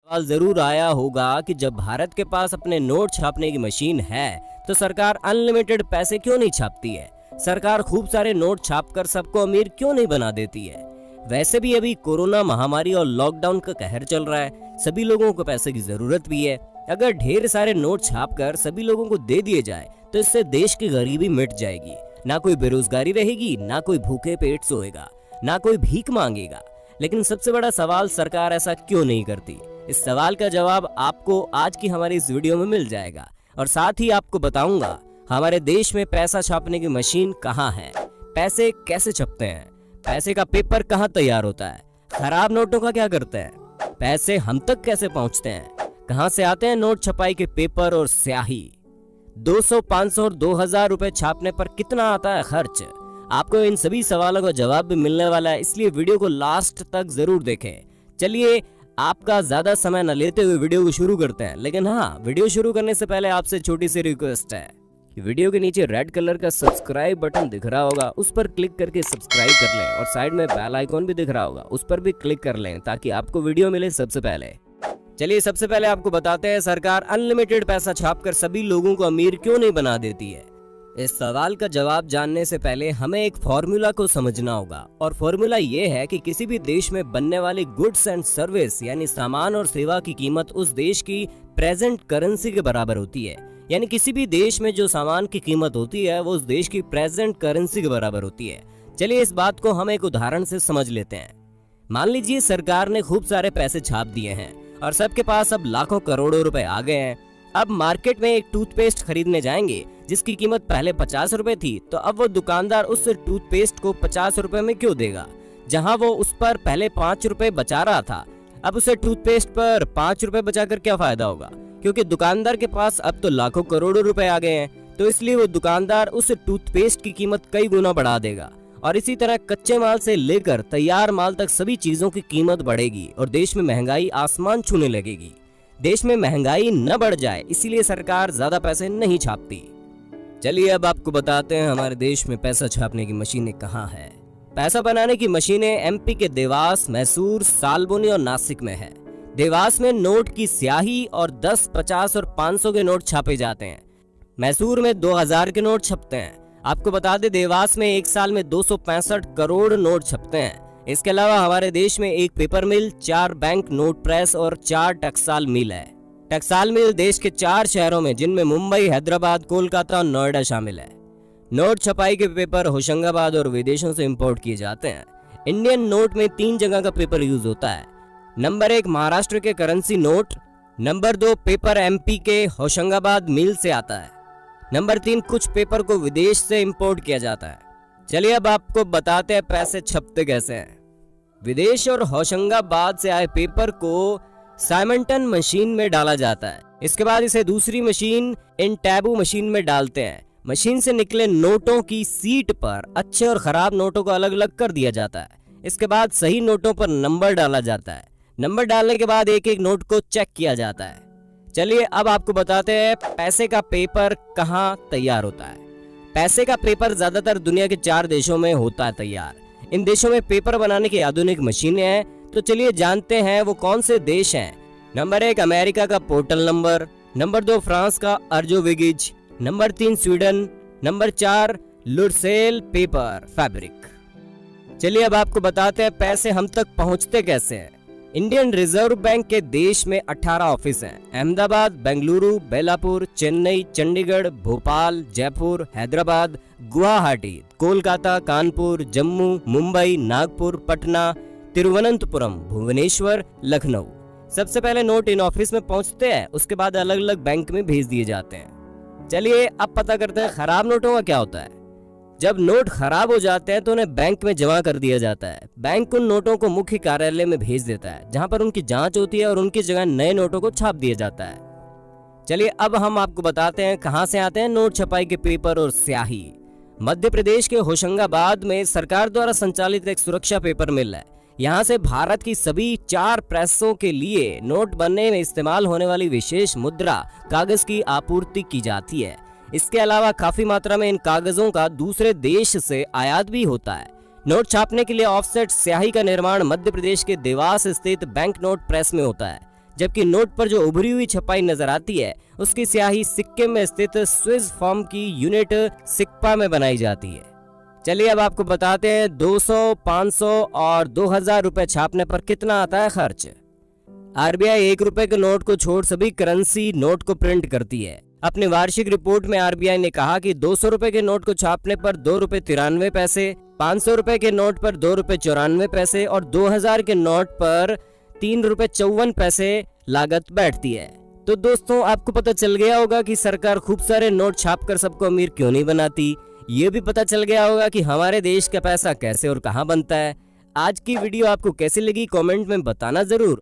सवाल जरूर आया होगा कि जब भारत के पास अपने नोट छापने की मशीन है तो सरकार अनलिमिटेड पैसे क्यों नहीं छापती है। सरकार खूब सारे नोट छापकर सबको अमीर क्यों नहीं बना देती है। वैसे भी अभी कोरोना महामारी और लॉकडाउन का कहर चल रहा है, सभी लोगों को पैसे की जरूरत भी है। अगर ढेर सारे नोट छापकर सभी लोगों को दे दिए जाए तो इससे देश की गरीबी मिट जाएगी। ना कोई बेरोजगारी रहेगी, ना कोई भूखे पेट सोएगा, ना कोई भीख मांगेगा। लेकिन सबसे बड़ा सवाल, सरकार ऐसा क्यों नहीं करती। इस सवाल का जवाब आपको आज की हमारी इस वीडियो में मिल जाएगा और साथ ही आपको बताऊंगा हमारे देश में पैसा छापने की मशीन कहाँ है, पैसे कैसे छपते हैं, पैसे का पेपर कहाँ तैयार होता है, खराब नोटों का क्या करते हैं, पैसे हम तक कैसे पहुंचते हैं, कहाँ से आते हैं नोट छपाई के पेपर और स्याही, 200, 500 और 2000 रुपए छापने पर कितना आता है खर्च। आपको इन सभी सवालों का जवाब भी मिलने वाला है, इसलिए वीडियो को लास्ट तक जरूर देखें। चलिए आपका ज्यादा समय न लेते हुए वीडियो को शुरू करते हैं। लेकिन हाँ, वीडियो शुरू करने से पहले आपसे छोटी सी रिक्वेस्ट है कि वीडियो के नीचे रेड कलर का सब्सक्राइब बटन दिख रहा होगा, उस पर क्लिक करके सब्सक्राइब कर लें और साइड में बेल आइकॉन भी दिख रहा होगा, उस पर भी क्लिक कर लें ताकि आपको वीडियो मिले सबसे पहले। चलिए सबसे पहले आपको बताते हैं सरकार अनलिमिटेड पैसा छापकर सभी लोगों को अमीर क्यों नहीं बना देती है। इस सवाल का जवाब जानने से पहले हमें एक फॉर्मूला को समझना होगा और फॉर्मूला ये है कि किसी भी देश में बनने वाली गुड्स एंड सर्विस यानी सामान और सेवा की कीमत उस देश की प्रेजेंट करेंसी के बराबर होती है। यानी किसी भी देश में जो सामान की कीमत होती है वो उस देश की प्रेजेंट करेंसी के बराबर होती है। चलिए इस बात को हम एक उदाहरण से समझ लेते हैं। मान लीजिए सरकार ने खूब सारे पैसे छाप दिए हैं और सबके पास अब लाखों करोड़ों रुपए आ गए हैं। अब मार्केट में एक टूथपेस्ट खरीदने जाएंगे जिसकी कीमत पहले 50 रुपए थी, तो अब वो दुकानदार उस टूथपेस्ट को 50 रुपए में क्यों देगा, जहां वो उस पर पहले 5 रुपए बचा रहा था। अब उसे टूथपेस्ट पर 5 रुपए बचाकर क्या फायदा होगा, क्योंकि दुकानदार के पास अब तो लाखों करोड़ों रुपए आ गए हैं, तो इसलिए वो दुकानदार उस टूथपेस्ट की कीमत कई गुना बढ़ा देगा। और इसी तरह कच्चे माल से लेकर तैयार माल तक सभी चीजों की कीमत बढ़ेगी और देश में महंगाई आसमान छूने लगेगी। देश में महंगाई न बढ़ जाए इसीलिए सरकार ज्यादा पैसे नहीं छापती। चलिए अब आपको बताते हैं हमारे देश में पैसा छापने की मशीनें कहाँ है। पैसा बनाने की मशीनें एमपी के देवास, मैसूर, सालबोनी और नासिक में है। देवास में नोट की स्याही और 10, 50 और 500 के नोट छापे जाते हैं। मैसूर में 2000 के नोट छपते हैं। आपको बता दें देवास में एक साल में 265 करोड़ नोट छपते हैं। इसके अलावा हमारे देश में एक पेपर मिल, 4 बैंक नोट प्रेस और 4 टकसाल मिल है। टकसाल मिल देश के 4 शहरों में जिनमें मुंबई, हैदराबाद, कोलकाता और नोएडा शामिल है। नोट छपाई के पेपर होशंगाबाद और विदेशों से इंपोर्ट किए जाते हैं। इंडियन नोट में 3 जगह का पेपर यूज होता है। नंबर 1 महाराष्ट्र के currency note, number 2 paper MP के होशंगाबाद मिल से आता है, नंबर 3 कुछ पेपर को विदेश से इंपोर्ट किया जाता है। चलिए अब आपको बताते हैं पैसे छपते कैसे हैं। विदेश और होशंगाबाद से आए पेपर को साइमंटन मशीन में डाला जाता है। इसके बाद इसे दूसरी मशीन इन टैबू मशीन में डालते हैं। मशीन से निकले नोटों की सीट पर अच्छे और खराब नोटों को अलग अलग कर दिया जाता है। इसके बाद सही नोटों पर नंबर डाला जाता है। नंबर डालने के बाद एक एक नोट को चेक किया जाता है। चलिए अब आपको बताते हैं पैसे का पेपर कहाँ तैयार होता है। पैसे का पेपर ज्यादातर दुनिया के 4 देशों में होता है तैयार। इन देशों में पेपर बनाने की आधुनिक मशीनें हैं, तो चलिए जानते हैं वो कौन से देश हैं। नंबर 1 अमेरिका का पोर्टल नंबर, नंबर 2 फ्रांस का अर्जोविगिज, नंबर 3 स्वीडन, नंबर 4 लुरसेल पेपर फैब्रिक। चलिए अब आपको बताते हैं पैसे हम तक पहुंचते कैसे हैं। इंडियन रिजर्व बैंक के देश में 18 ऑफिस हैं। अहमदाबाद, बेंगलुरु, बेलापुर, चेन्नई, चंडीगढ़, भोपाल, जयपुर, हैदराबाद, गुवाहाटी, कोलकाता, कानपुर, जम्मू, मुंबई, नागपुर, पटना, तिरुवनंतपुरम, भुवनेश्वर, लखनऊ। सबसे पहले नोट इन ऑफिस में पहुंचते हैं, उसके बाद अलग अलग बैंक में भेज दिए जाते हैं। चलिए अब पता करते हैं खराब नोटों का क्या होता है। जब नोट खराब हो जाते हैं तो उन्हें बैंक में जमा कर दिया जाता है। बैंक उन नोटों को मुख्य कार्यालय में भेज देता है जहां पर उनकी जांच होती है और उनकी जगह नए नोटों को छाप दिया जाता है। चलिए अब हम आपको बताते हैं कहां से आते हैं नोट छपाई के पेपर और स्याही। मध्य प्रदेश के होशंगाबाद में सरकार द्वारा संचालित एक सुरक्षा पेपर मिल है। यहाँ से भारत की सभी 4 प्रेसों के लिए नोट बनने में इस्तेमाल होने वाली विशेष मुद्रा कागज की आपूर्ति की जाती है। इसके अलावा काफी मात्रा में इन कागजों का दूसरे देश से आयात भी होता है। नोट छापने के लिए ऑफसेट स्याही का निर्माण मध्य प्रदेश के देवास स्थित बैंक नोट प्रेस में होता है, जबकि नोट पर जो उभरी हुई छपाई नजर आती है उसकी स्याही सिक्के में स्थित स्विस फॉर्म की यूनिट सिक्पा में बनाई जाती है। चलिए अब आपको बताते हैं 200, 500 और 2000 रुपए छापने पर कितना आता है खर्च। आरबीआई 1 रुपए के नोट को छोड़ सभी करेंसी नोट को प्रिंट करती है। अपनी वार्षिक रिपोर्ट में आरबीआई ने कहा कि 200 रुपए के नोट को छापने पर 2 रुपए 93 पैसे, 500 रुपए के नोट पर 2 रुपए 94 पैसे और 2000 के नोट पर 3 रुपए 54 पैसे लागत बैठती है। तो दोस्तों आपको पता चल गया होगा कि सरकार खूब सारे नोट छाप कर सबको अमीर क्यों नहीं बनाती। ये भी पता चल गया होगा कि हमारे देश का पैसा कैसे और कहाँ बनता है। आज की वीडियो आपको कैसी लगी कमेंट में बताना जरूर।